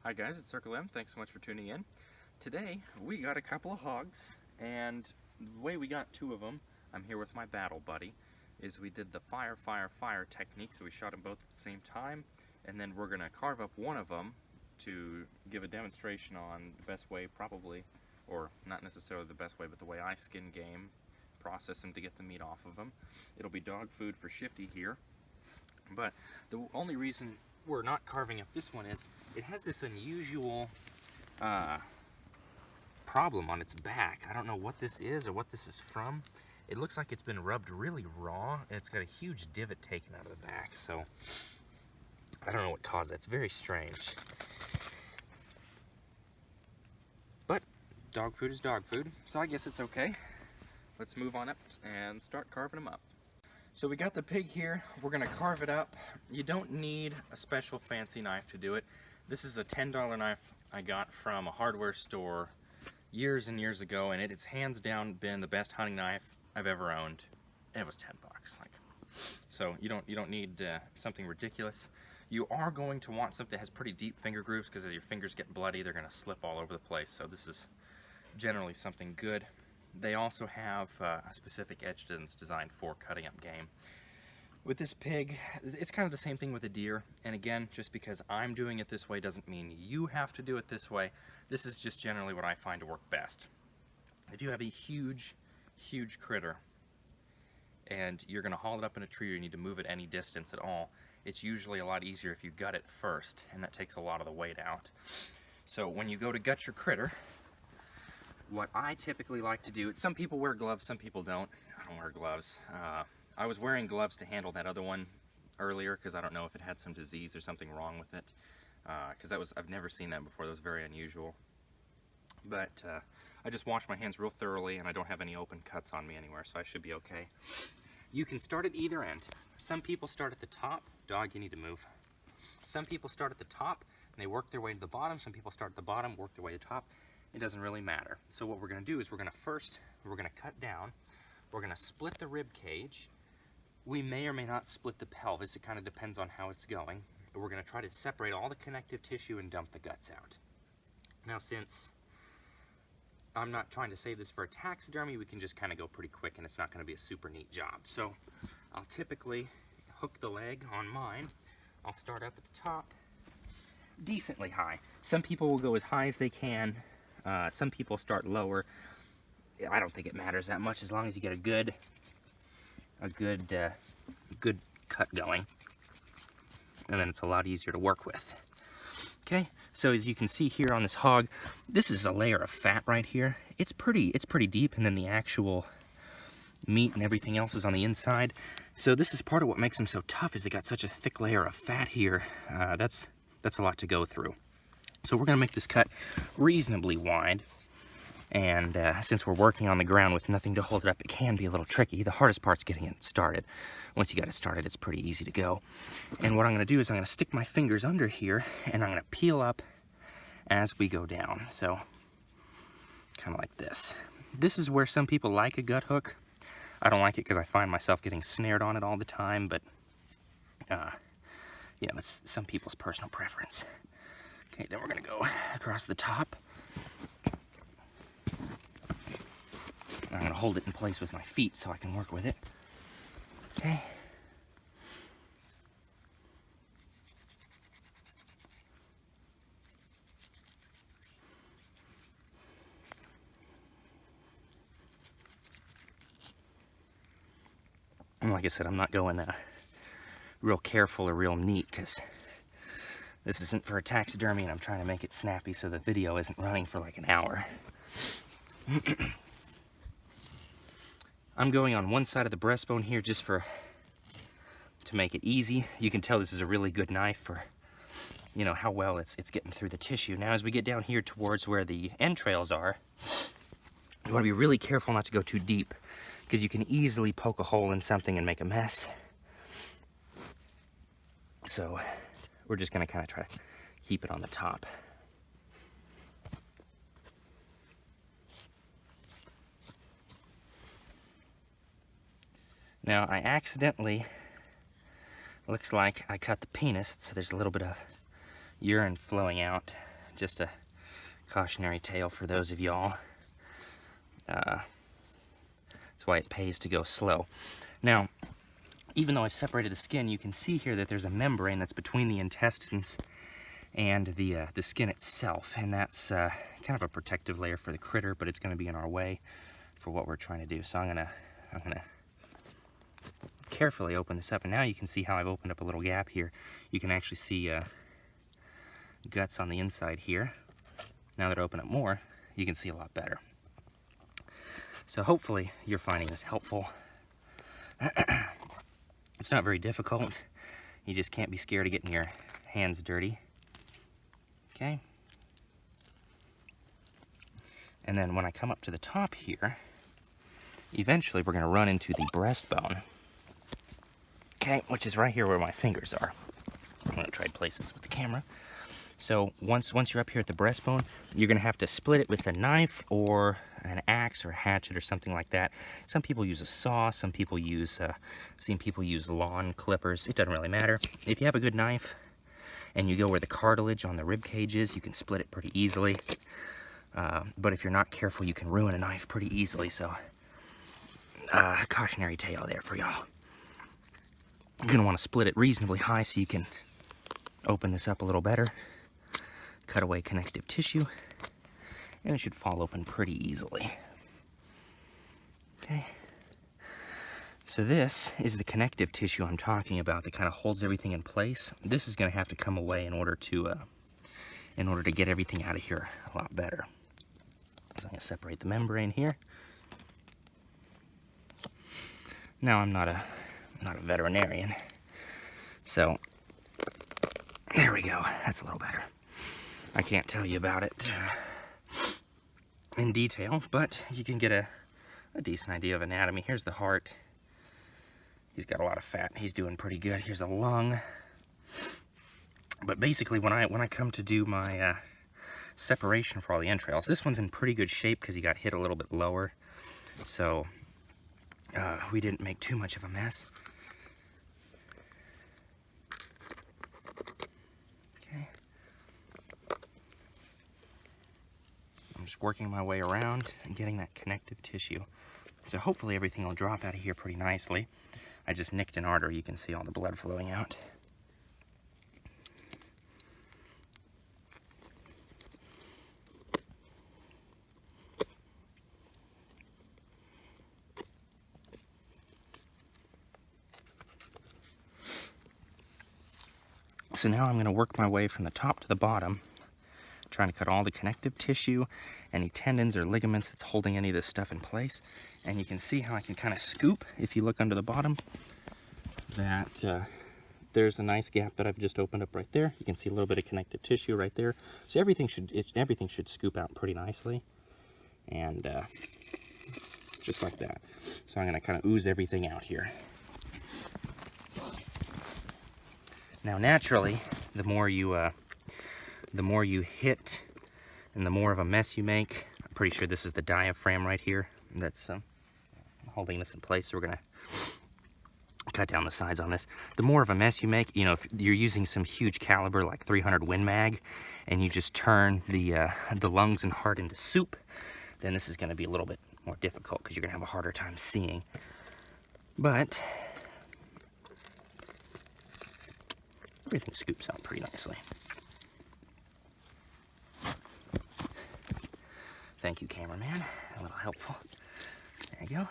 Hi guys, it's Circle M. Thanks so much for tuning in. Today we got a couple of hogs, and the way we got two of them, I'm here with my battle buddy, is we did the fire, fire, fire technique. So we shot them both at the same time, and then we're gonna carve up one of them to give a demonstration on the best way, probably, or not necessarily the best way, but the way I skin game, process them to get the meat off of them. It'll be dog food for Shifty here, but the only reason we're not carving up this one is it has this unusual problem on its back. I don't know what this is or what this is from. It looks like it's been rubbed really raw, and it's got a huge divot taken out of the back, so I don't know what caused that. It's very strange. But dog food is dog food, so I guess it's okay. Let's move on up and start carving them up. So we got the pig here. We're gonna carve it up. You don't need a special fancy knife to do it. This is a $10 knife I got from a hardware store years and years ago, and it's hands down been the best hunting knife I've ever owned. It was 10 bucks. So you don't need something ridiculous. You are going to want something that has pretty deep finger grooves, because as your fingers get bloody, they're gonna slip all over the place. So this is generally something good. They also have a specific edge that's designed for cutting up game. With this pig, it's kind of the same thing with a deer. And again, just because I'm doing it this way doesn't mean you have to do it this way. This is just generally what I find to work best. If you have a huge, huge critter and you're gonna haul it up in a tree, or you need to move it any distance at all, it's usually a lot easier if you gut it first, and that takes a lot of the weight out. So when you go to gut your critter, what I typically like to do, some people wear gloves, some people don't. I don't wear gloves. I was wearing gloves to handle that other one earlier, because I don't know if it had some disease or something wrong with it. Because I've never seen that before. That was very unusual. But I just washed my hands real thoroughly, and I don't have any open cuts on me anywhere, so I should be okay. You can start at either end. Some people start at the top. Dog, you need to move. Some people start at the top, and they work their way to the bottom. Some people start at the bottom, work their way to the top. It doesn't really matter. So what we're gonna do is we're gonna cut down. We're gonna split the rib cage. We may or may not split the pelvis. It kind of depends on how it's going. We're gonna try to separate all the connective tissue and dump the guts out. Now, since I'm not trying to save this for a taxidermy, we can just kind of go pretty quick, and it's not gonna be a super neat job. So I'll typically hook the leg on mine. I'll start up at the top, decently high. Some people will go as high as they can. Some people start lower. I don't think it matters that much, as long as you get a good cut going, and then it's a lot easier to work with. Okay, so as you can see here on this hog, this is a layer of fat right here. It's pretty deep, and then the actual meat and everything else is on the inside. So this is part of what makes them so tough, is they got such a thick layer of fat here. That's a lot to go through. So we're gonna make this cut reasonably wide, and since we're working on the ground with nothing to hold it up, it can be a little tricky. The hardest part's getting it started. Once you got it started, it's pretty easy to go. And what I'm gonna do is I'm gonna stick my fingers under here, and I'm gonna peel up as we go down. So kind of like this. This is where some people like a gut hook. I don't like it because I find myself getting snared on it all the time, but you know, it's some people's personal preference. Okay, then we're gonna go across the top. I'm gonna hold it in place with my feet so I can work with it. Okay. And like I said, I'm not going real careful or real neat, because this isn't for a taxidermy, and I'm trying to make it snappy so the video isn't running for like an hour. I'm going on one side of the breastbone here just to make it easy. You can tell this is a really good knife for, you know, how well it's getting through the tissue. Now, as we get down here towards where the entrails are, you want to be really careful not to go too deep, because you can easily poke a hole in something and make a mess. So we're just gonna kind of try to keep it on the top. Now, I accidentally, looks like I cut the penis, so there's a little bit of urine flowing out. just a cautionary tale for those of y'all. That's why it pays to go slow. Now, even though I've separated the skin, you can see here that there's a membrane that's between the intestines and the skin itself, and that's kind of a protective layer for the critter, but it's going to be in our way for what we're trying to do. So I'm gonna carefully open this up, and now you can see how I've opened up a little gap here. You can actually see guts on the inside here. Now that I open up more, you can see a lot better. So hopefully you're finding this helpful. It's not very difficult. You just can't be scared of getting your hands dirty. Okay. And then when I come up to the top here, eventually we're going to run into the breastbone. Okay, which is right here where my fingers are. I'm going to try to place this with the camera. So once you're up here at the breastbone, you're going to have to split it with a knife or an axe or a hatchet or something like that. Some people use a saw, some people use, I've seen people use lawn clippers. It doesn't really matter. If you have a good knife and you go where the cartilage on the rib cage is, you can split it pretty easily. But if you're not careful, you can ruin a knife pretty easily. So cautionary tale there for y'all. You're going to want to split it reasonably high so you can open this up a little better. Cut away connective tissue, and it should fall open pretty easily. Okay. So this is the connective tissue I'm talking about that kind of holds everything in place. This is going to have to come away in order to get everything out of here a lot better. So I'm going to separate the membrane here. Now I'm not a veterinarian, so there we go. That's a little better. I can't tell you about it in detail, but you can get a decent idea of anatomy. Here's the heart. He's got a lot of fat. He's doing pretty good. Here's a lung. But basically, when I come to do my separation for all the entrails, this one's in pretty good shape because he got hit a little bit lower, so we didn't make too much of a mess. I'm just working my way around and getting that connective tissue. So hopefully everything will drop out of here pretty nicely. I just nicked an artery. You can see all the blood flowing out. So now I'm going to work my way from the top to the bottom, trying to cut all the connective tissue, any tendons or ligaments that's holding any of this stuff in place. And you can see how I can kind of scoop, if you look under the bottom, that there's a nice gap that I've just opened up right there. You can see a little bit of connective tissue right there. So everything should scoop out pretty nicely, and just like that. So I'm going to kind of ooze everything out here. Now naturally, the more you hit and the more of a mess you make, I'm pretty sure this is the diaphragm right here that's holding this in place. So we're gonna cut down the sides on this. The more of a mess you make, you know, if you're using some huge caliber like 300 Win Mag and you just turn the lungs and heart into soup, then this is gonna be a little bit more difficult because you're gonna have a harder time seeing. But everything scoops out pretty nicely. Thank you, cameraman. A little helpful. There you go.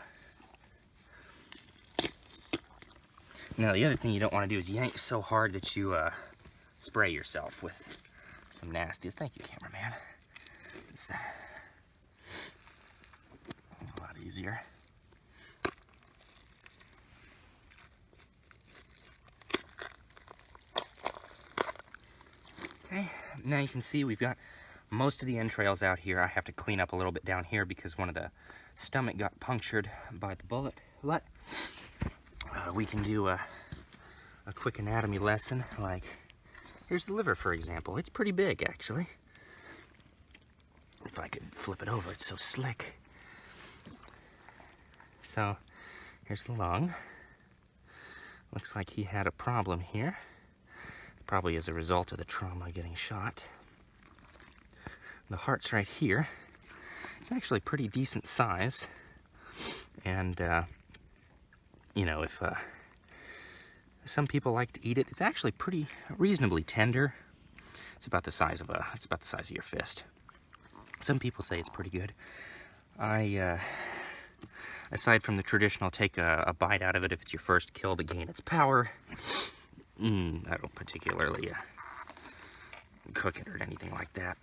Now, the other thing you don't want to do is yank so hard that you spray yourself with some nasties. Thank you, cameraman. It's a lot easier. Okay, now you can see we've got most of the entrails out here. I have to clean up a little bit down here because one of the stomach got punctured by the bullet. But we can do a quick anatomy lesson. Like, here's the liver, for example. It's pretty big, actually. If I could flip it over, it's so slick. So, here's the lung. Looks like he had a problem here. Probably as a result of the trauma getting shot. The heart's right here. It's actually pretty decent size. And, you know, if some people like to eat it, it's actually pretty reasonably tender. It's about the size of your fist. Some people say it's pretty good. Aside from the traditional take a bite out of it if it's your first kill to gain its power, I don't particularly cook it or anything like that.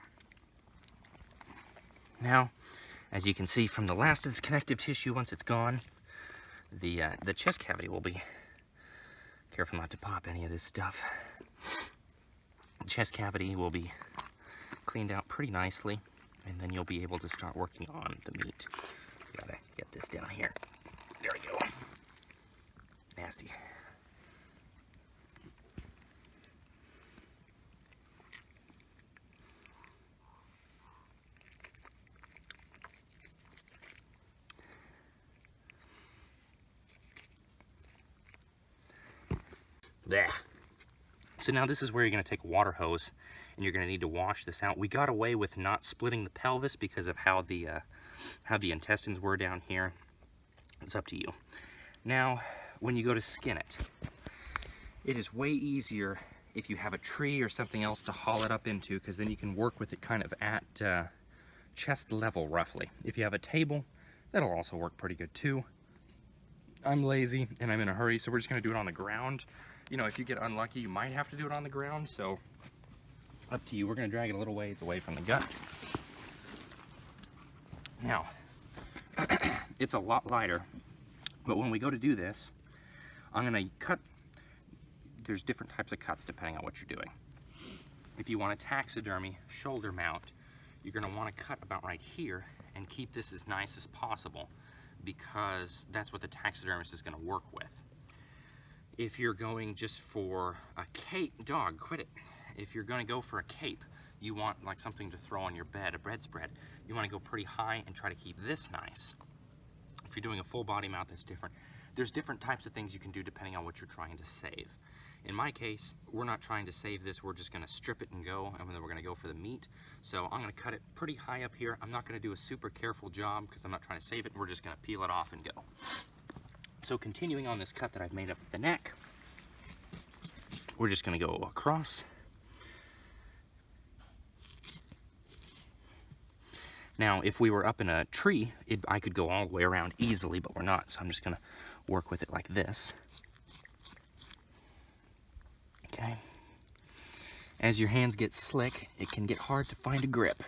Now, as you can see from the last of this connective tissue, once it's gone, the chest cavity will be, careful not to pop any of this stuff. The chest cavity will be cleaned out pretty nicely, and then you'll be able to start working on the meat. Gotta get this down here. There we go. Nasty. There. So now this is where you're going to take a water hose and you're going to need to wash this out. We got away with not splitting the pelvis because of how the intestines were down here. It's up to you. Now, when you go to skin it, it is way easier if you have a tree or something else to haul it up into, because then you can work with it kind of at chest level roughly. If you have a table, that'll also work pretty good too. I'm lazy and I'm in a hurry, so we're just going to do it on the ground. You know, if you get unlucky, you might have to do it on the ground, so up to you. We're going to drag it a little ways away from the gut. Now, it's a lot lighter, but when we go to do this, I'm going to cut. There's different types of cuts depending on what you're doing. If you want a taxidermy shoulder mount, you're going to want to cut about right here and keep this as nice as possible, because that's what the taxidermist is going to work with. If you're going just for a cape, dog, quit it. If you're going to go for a cape, you want like something to throw on your bed, a bedspread, you want to go pretty high and try to keep this nice. If you're doing a full body mount, that's different. There's different types of things you can do depending on what you're trying to save. In my case, we're not trying to save this, we're just going to strip it and go, and then we're going to go for the meat. So I'm going to cut it pretty high up here. I'm not going to do a super careful job because I'm not trying to save it, and we're just going to peel it off and go. So continuing on this cut that I've made up at the neck, we're just going to go across. Now, if we were up in a tree, I could go all the way around easily, but we're not, so I'm just going to work with it like this. Okay. As your hands get slick, it can get hard to find a grip.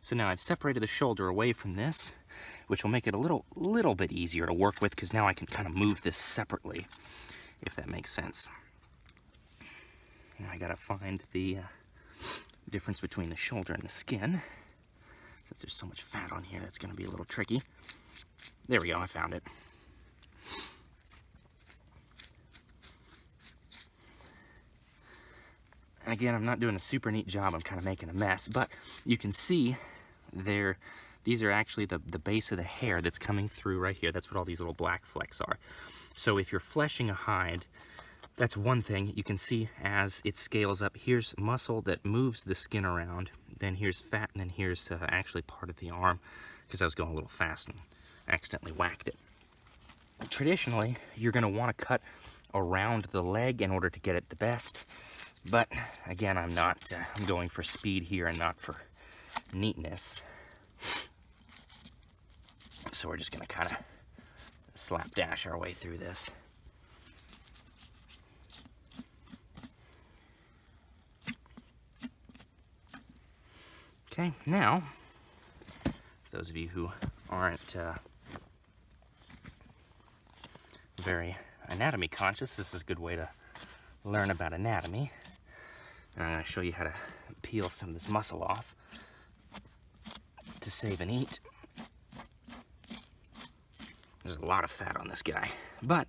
So now I've separated the shoulder away from this, which will make it a little bit easier to work with, because now I can kind of move this separately, if that makes sense. Now I gotta find the difference between the shoulder and the skin. Since there's so much fat on here, that's gonna be a little tricky. There we go, I found it. And again, I'm not doing a super neat job, I'm kind of making a mess, but you can see there, these are actually the base of the hair that's coming through right here. That's what all these little black flecks are. So if you're fleshing a hide, that's one thing. You can see as it scales up, here's muscle that moves the skin around, then here's fat, and then here's actually part of the arm, because I was going a little fast and accidentally whacked it. Traditionally, you're going to want to cut around the leg in order to get it the best, but again, I'm going for speed here and not for neatness. So we're just going to kind of slapdash our way through this. Okay, now, for those of you who aren't very anatomy conscious, this is a good way to learn about anatomy. And I'm going to show you how to peel some of this muscle off to save and eat. There's a lot of fat on this guy. But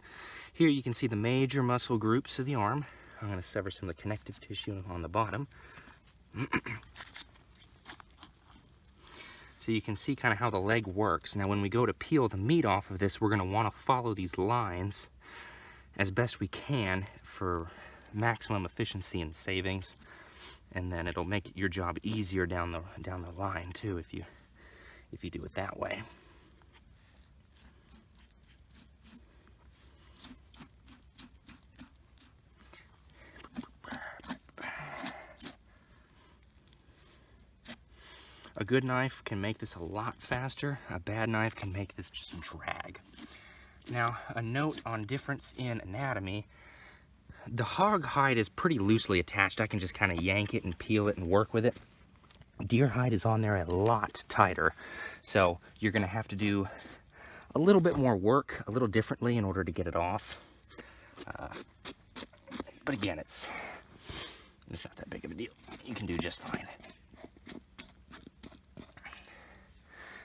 here you can see the major muscle groups of the arm. I'm going to sever some of the connective tissue on the bottom. So you can see kind of how the leg works. Now when we go to peel the meat off of this, we're going to want to follow these lines as best we can for maximum efficiency and savings. And then it'll make your job easier down the line too if you do it that way. A good knife can make this a lot faster. A bad knife can make this just drag. Now, a note on difference in anatomy. The hog hide is pretty loosely attached. I can just kind of yank it and peel it and work with it. Deer hide is on there a lot tighter. So you're gonna have to do a little bit more work, a little differently in order to get it off. But again, it's not that big of a deal. You can do just fine.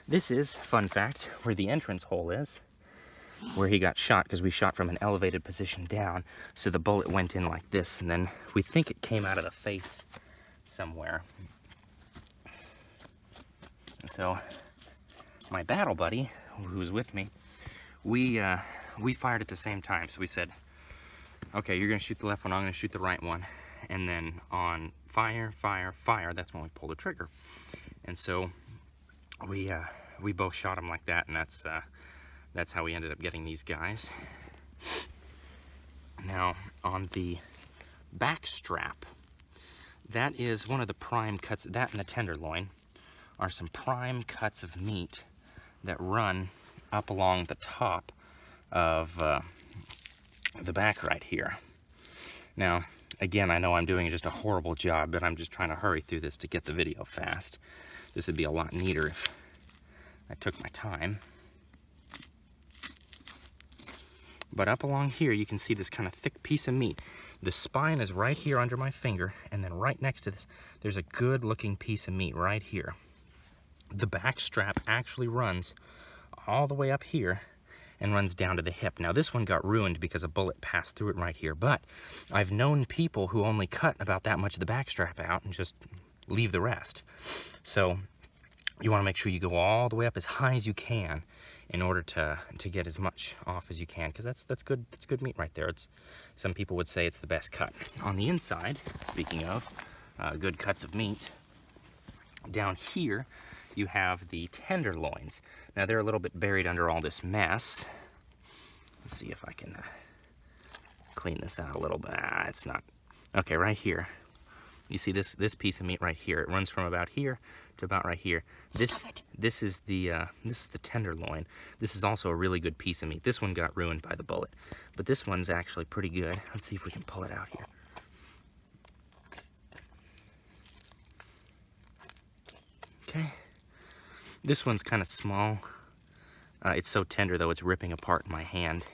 This is, fun fact, where the entrance hole is, where he got shot, because we shot from an elevated position down, so the bullet went in like this, and then we think it came out of the face somewhere. And so my battle buddy, who was with me, we fired at the same time. So we said, okay, you're gonna shoot the left one, I'm gonna shoot the right one, and then on fire, fire, fire, that's when we pull the trigger. And so we both shot him like that, and that's how we ended up getting these guys. Now, on the back strap, that is one of the prime cuts. That and the tenderloin are some prime cuts of meat that run up along the top of the back right here. Now, again, I know I'm doing just a horrible job, but I'm just trying to hurry through this to get the video fast. This would be a lot neater if I took my time. But up along here, you can see this kind of thick piece of meat. The spine is right here under my finger, and then right next to this, there's a good looking piece of meat right here. The back strap actually runs all the way up here and runs down to the hip. Now this one got ruined because a bullet passed through it right here, but I've known people who only cut about that much of the back strap out and just leave the rest. So you want to make sure you go all the way up as high as you can in order to get as much off as you can, because that's good meat right there. Some people would say it's the best cut. On the inside, speaking of good cuts of meat, down here you have the tenderloins. Now they're a little bit buried under all this mess. Let's see if I can clean this out a little bit. It's not. Okay, right here. You see this piece of meat right here. It runs from about here to about right here. This is the tenderloin. This is also a really good piece of meat. This one got ruined by the bullet, but this one's actually pretty good. Let's see if we can pull it out here. Okay. This one's kind of small. It's so tender though, it's ripping apart in my hand.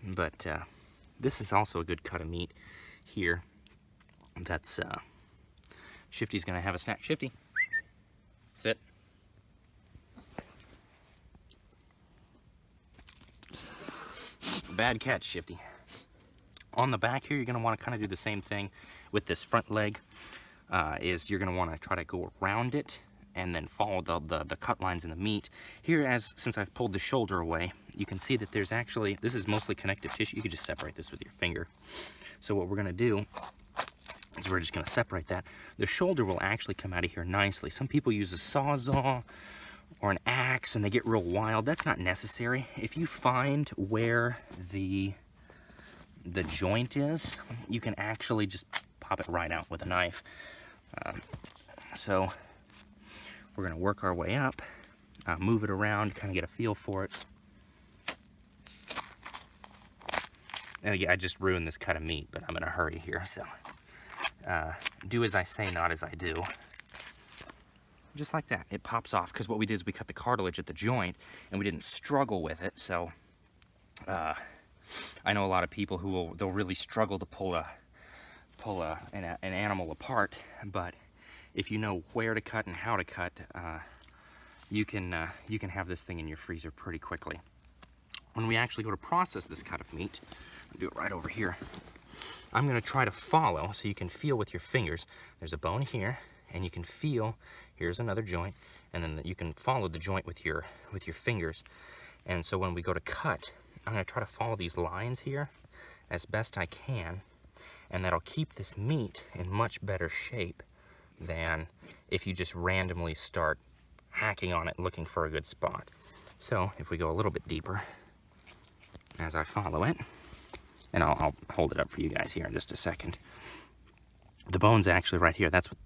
But this is also a good cut of meat here. That's Shifty's gonna have a snack. Shifty, sit. Bad catch, Shifty. On the back here, you're gonna want to kind of do the same thing with this front leg. Is you're gonna want to try to go around it and then follow the cut lines in the meat. Here, since I've pulled the shoulder away, you can see that there's actually, this is mostly connective tissue. You can just separate this with your finger. So what we're gonna do is we're just gonna separate that. The shoulder will actually come out of here nicely. Some people use a Sawzall or an axe and they get real wild. That's not necessary. If you find where the joint is, you can actually just pop it right out with a knife. So we're gonna work our way up, move it around, kind of get a feel for it. Yeah, I just ruined this cut of meat, but I'm in a hurry here, so do as I say, not as I do. Just like that, it pops off, because what we did is we cut the cartilage at the joint, and we didn't struggle with it. So I know a lot of people who they'll really struggle to pull an animal apart, but if you know where to cut and how to cut, you can have this thing in your freezer pretty quickly. When we actually go to process this cut of meat, I'll do it right over here. I'm going to try to follow, so you can feel with your fingers. There's a bone here, and you can feel. Here's another joint, and then you can follow the joint with your fingers. And so when we go to cut, I'm going to try to follow these lines here as best I can. and that'll keep this meat in much better shape than if you just randomly start hacking on it looking for a good spot. So if we go a little bit deeper as I follow it, and I'll hold it up for you guys here in just a second. The bone's actually right here. That's what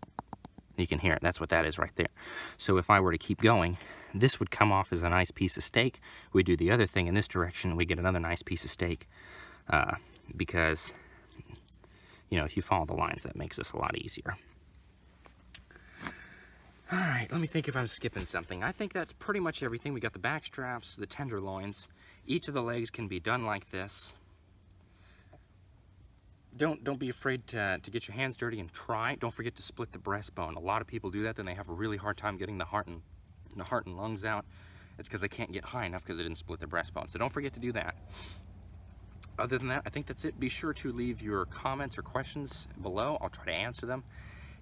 you can hear it. That's what that is right there. So if I were to keep going, this would come off as a nice piece of steak. We do the other thing in this direction, we get another nice piece of steak, because, you know, if you follow the lines, that makes this a lot easier. All right, let me think if I'm skipping something. I think that's pretty much everything. We got the back straps, the tenderloins. Each of the legs can be done like this. Don't be afraid to get your hands dirty and try. Don't forget to split the breastbone. A lot of people do that, then they have a really hard time getting the heart and lungs out. It's because they can't get high enough because they didn't split the breastbone. So don't forget to do that. Other than that, I think that's it. Be sure to leave your comments or questions below. I'll try to answer them.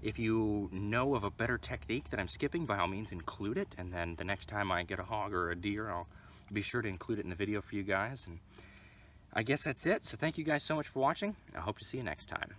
If you know of a better technique that I'm skipping, by all means include it. And then the next time I get a hog or a deer, I'll be sure to include it in the video for you guys. And I guess that's it. So thank you guys so much for watching. I hope to see you next time.